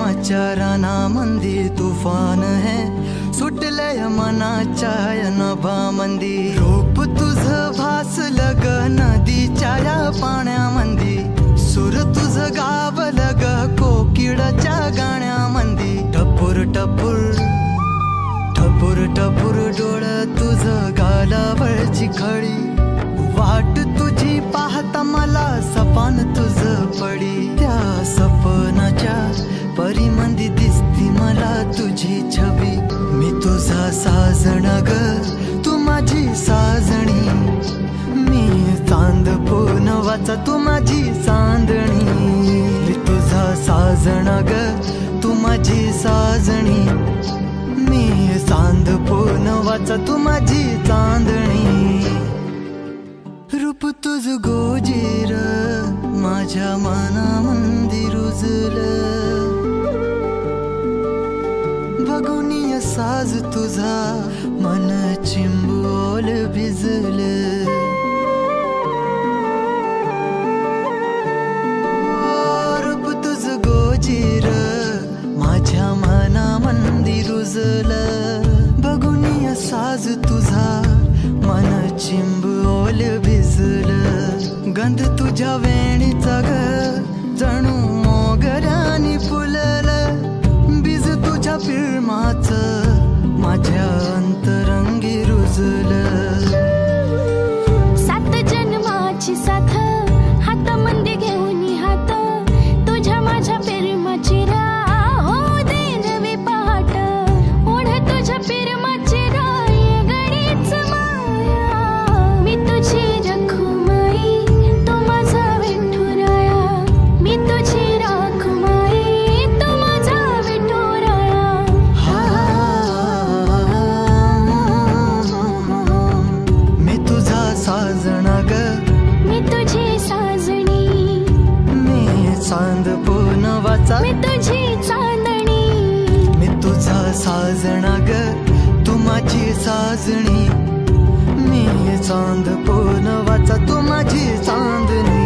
प्रेमाच्या रानामंदी तुफान है सुटलय मनाच्या नभामंदी रूप तुझं भासलं ग नदीच्या या पाण्यामंदी सूर तुझं गावलं ग कोकिळाच्या गाण्यामंदी टपूर टपूर टपूर टपूर डोळं तुझं गालावरची खळी वाट तुझी पाहता मला सपान तुझं पडी त्या सपनाच्या परिमंदी दिसती मला तुझी छबी मी तुझा साजण ग तू माझी साजणी मी चांद पूनवाचा तू माझी चांदणी मी तुझा साजण ग तू माझी साजणी मी चांद पूनवाचा तू माझी चांदणी रूप तुझ गोजीर माझ्या मनामंदी रुजलं बघुनिय साज तुझा मन चिंबोल भिजलं रूप तुझ गोजीर माझ्या मनामंदी रुजलं बघुनिय साज तुझा मन चिंबोल भिजलं गंध तुझ्या वेणीचा ग जणू मोगऱ्यानी फुललं बीज तुझ्या पिळमाचं माझ्या अंतरंगी रुजलं सात जन्माची साथ हातामंदी घेऊन हात तुझ्या माझ्या प्रेमाची राह हो दे नवी पहाट ओढ तुझ्या प्रेमाची राय गडीच माया मी तुझी रखुमाई तो माझा विठुराया मी तुझी रखुमाई तो माझा विठुराया मी तुझा साजणा ग मी तुझी साजणी मी चांद पूनवाचा मी तुझी चांदणी मी तुझा साजणा ग तू माझी साजणी मी चांद पूनवाचा तू माझी चांदणी